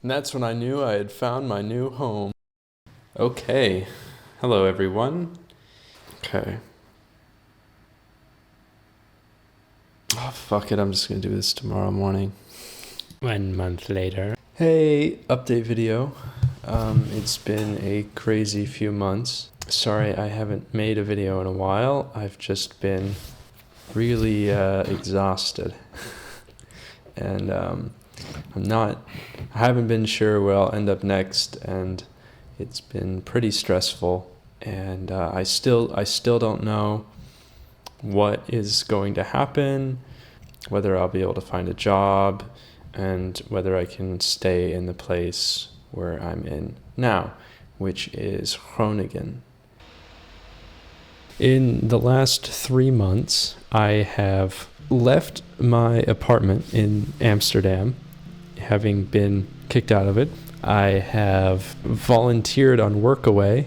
And that's when I knew I had found my new home. Okay. Hello, everyone. Okay. Oh, fuck it. I'm just going to do this tomorrow morning. 1 month later. Hey, update video. It's been a crazy few months. Sorry I haven't made a video in a while. I've just been really exhausted. And I haven't been sure where I'll end up next, and it's been pretty stressful. And I still don't know what is going to happen, whether I'll be able to find a job, and whether I can stay in the place where I'm in now, which is Groningen. In the last 3 months, I have left my apartment in Amsterdam, having been kicked out of it. I have volunteered on Workaway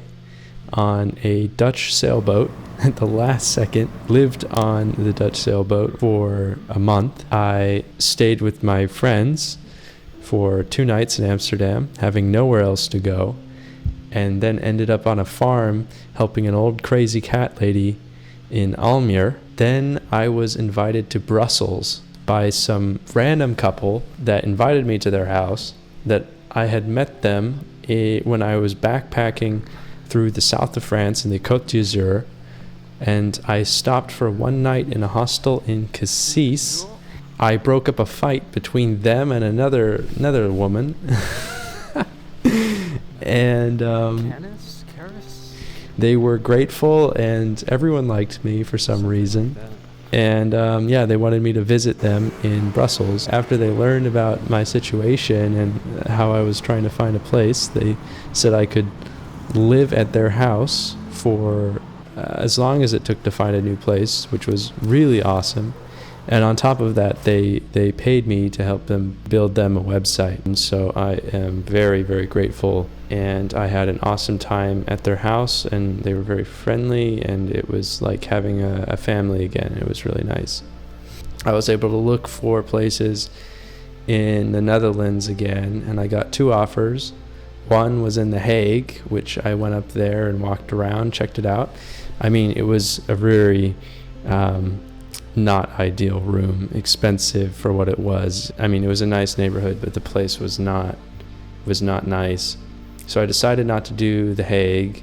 on a Dutch sailboat at the last second, lived on the Dutch sailboat for a month. I stayed with my friends for 2 nights in Amsterdam, having nowhere else to go, and then ended up on a farm helping an old crazy cat lady in Almere. Then I was invited to Brussels by some random couple that invited me to their house, that I had met them when I was backpacking through the south of France in the Côte d'Azur, and I stopped for 1 night in a hostel in Cassis. I broke up a fight between them and another woman. And they were grateful, and everyone liked me for some reason. And they wanted me to visit them in Brussels. After they learned about my situation and how I was trying to find a place, they said I could live at their house for as long as it took to find a new place, which was really awesome. And on top of that, they paid me to help them build them a website. And so I am very, very grateful. And I had an awesome time at their house, and they were very friendly, and it was like having a family again. It was really nice. I was able to look for places in the Netherlands again, and I got 2 offers. One was in The Hague, which I went up there and walked around, checked it out. I mean, it was a very not ideal room, expensive for what it was. I mean, it was a nice neighborhood, but the place was not nice. So I decided not to do The Hague,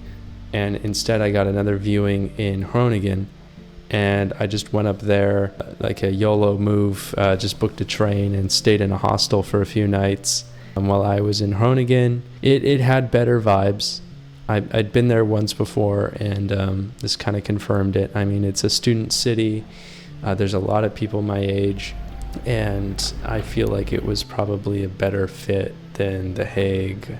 and instead I got another viewing in Groningen, and I just went up there like a YOLO move, just booked a train and stayed in a hostel for a few nights. And while I was in Groningen, it had better vibes. I'd been there once before, and this kind of confirmed it. I mean, it's a student city. There's a lot of people my age, and I feel like it was probably a better fit than The Hague.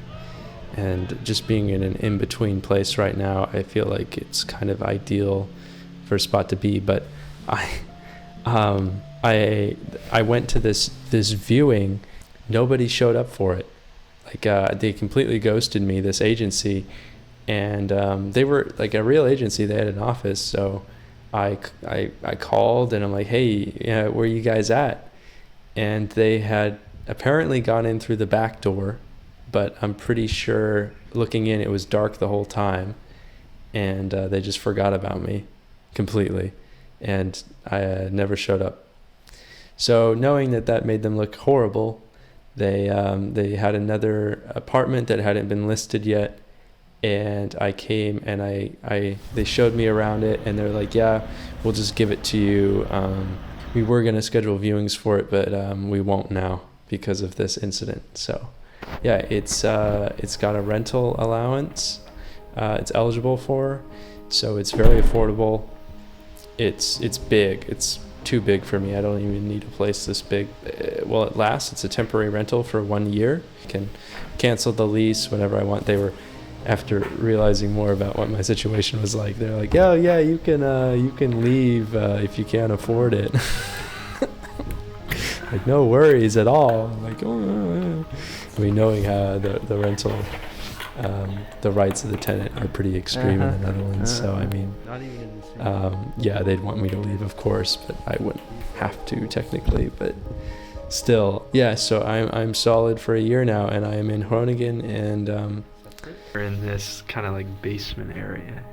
And just being in an in-between place right now, I feel like it's kind of ideal for a spot to be. But I went to this viewing. Nobody showed up for it. Like they completely ghosted me, this agency, and they were like a real agency. They had an office, so I called, and I'm like, hey, where are you guys at? And they had apparently gone in through the back door, but I'm pretty sure looking in, it was dark the whole time, and they just forgot about me completely, and I never showed up. So knowing that made them look horrible, they had another apartment that hadn't been listed yet, and I came, and they showed me around it, and they're like, yeah, we'll just give it to you. We were going to schedule viewings for it, but we won't now because of this incident. So yeah, it's got a rental allowance it's eligible for, so it's very affordable. It's big. It's too big for me. I don't even need a place this big. Well, at last, it's a temporary rental for 1 year. I can cancel the lease whenever I want. They were, after realizing more about what my situation was like, they're like, oh yeah, you can leave if you can't afford it. Like, no worries at all. I'm like, oh. I mean, knowing how the rental, the rights of the tenant are pretty extreme in the Netherlands. So I mean, yeah, they'd want me to leave, of course, but I wouldn't have to technically. But still. Yeah, so I'm solid for a year now, and I am in Groningen, and we're in this kind of like basement area.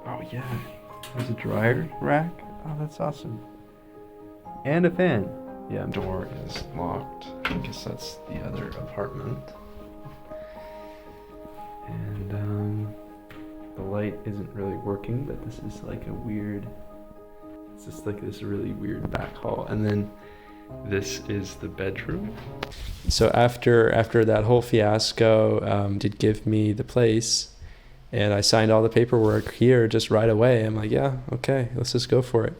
Oh yeah, there's a dryer rack. Oh, that's awesome. And a fan. Yeah, door is locked. I guess that's the other apartment. And the light isn't really working, but this is like a weird, it's just like this really weird back hall. And then this is the bedroom. So after that whole fiasco, did give me the place, and I signed all the paperwork here just right away. I'm like, yeah, okay, let's just go for it.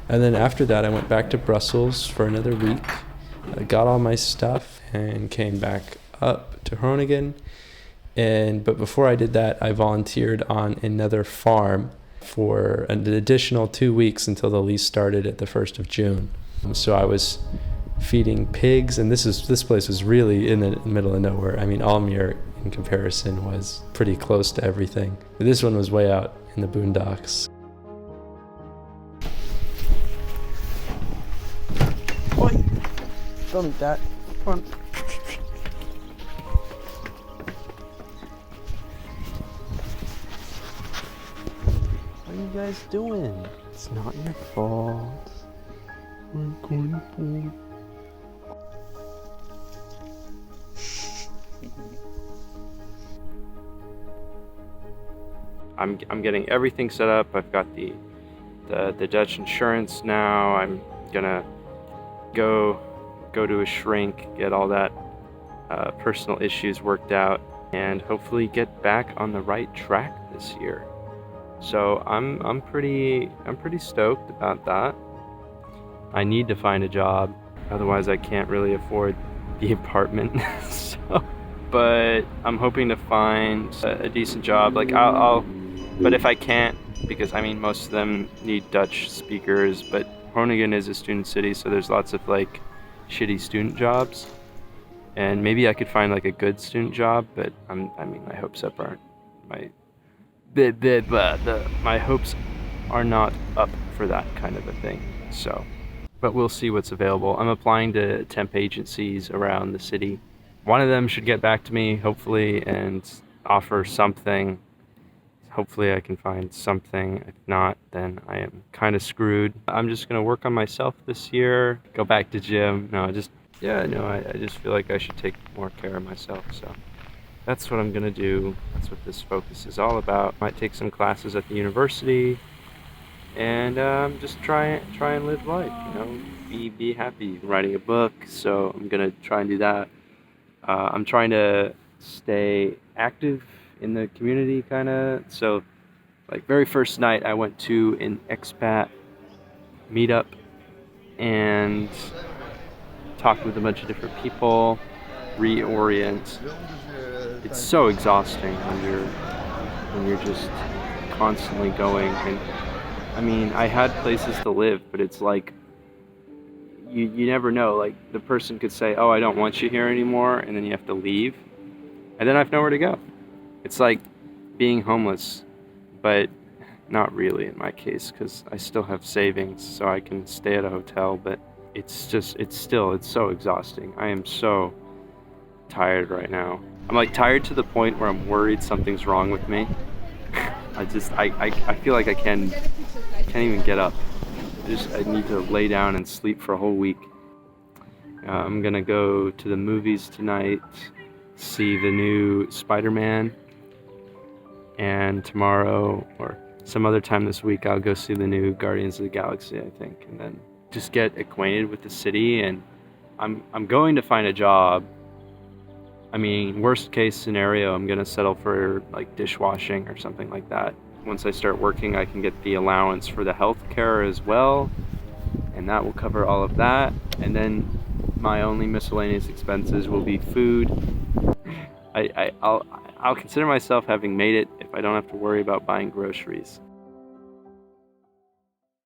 And then after that, I went back to Brussels for another week. I got all my stuff and came back up to Groningen. But before I did that, I volunteered on another farm for an additional 2 weeks until the lease started at the 1st of June. So I was feeding pigs, and this place was really in the middle of nowhere. I mean, Almere in comparison was pretty close to everything. But this one was way out in the boondocks. Oi! Don't eat that. Come on. What are you guys doing? It's not your fault. I'm going for. I'm getting everything set up. I've got the Dutch insurance now. I'm gonna go to a shrink, get all that personal issues worked out, and hopefully get back on the right track this year. So I'm pretty stoked about that. I need to find a job, otherwise I can't really afford the apartment. But I'm hoping to find a decent job. Like but if I can't, because I mean most of them need Dutch speakers, but Groningen is a student city, so there's lots of like shitty student jobs, and maybe I could find like a good student job, but I mean my hopes up aren't my hopes are not up for that kind of a thing. So, but we'll see what's available. I'm applying to temp agencies around the city. One of them should get back to me, hopefully, and offer something. Hopefully I can find something. If not, then I am kind of screwed. I'm just gonna work on myself this year, go back to gym. I just feel like I should take more care of myself. So that's what I'm gonna do. That's what this focus is all about. Might take some classes at the university, and just try and live life. Be happy. I'm writing a book, so I'm gonna try and do that. I'm trying to stay active in the community, kind of. So like very first night I went to an expat meetup and talked with a bunch of different people, reorient. It's so exhausting when you're just constantly going. And I mean, I had places to live, but it's like you never know. Like the person could say, oh, I don't want you here anymore, and then you have to leave, and then I have nowhere to go. It's like being homeless, but not really in my case, because I still have savings, so I can stay at a hotel, but it's so exhausting. I am so tired right now. I'm like tired to the point where I'm worried something's wrong with me. I feel like I can't even get up. I need to lay down and sleep for a whole week. I'm gonna go to the movies tonight, see the new Spider-Man, and tomorrow or some other time this week I'll go see the new Guardians of the Galaxy, I think, and then just get acquainted with the city. And I'm going to find a job. I mean, worst case scenario, I'm gonna settle for like dishwashing or something like that. Once I start working, I can get the allowance for the healthcare as well, and that will cover all of that. And then my only miscellaneous expenses will be food. I'll consider myself having made it if I don't have to worry about buying groceries.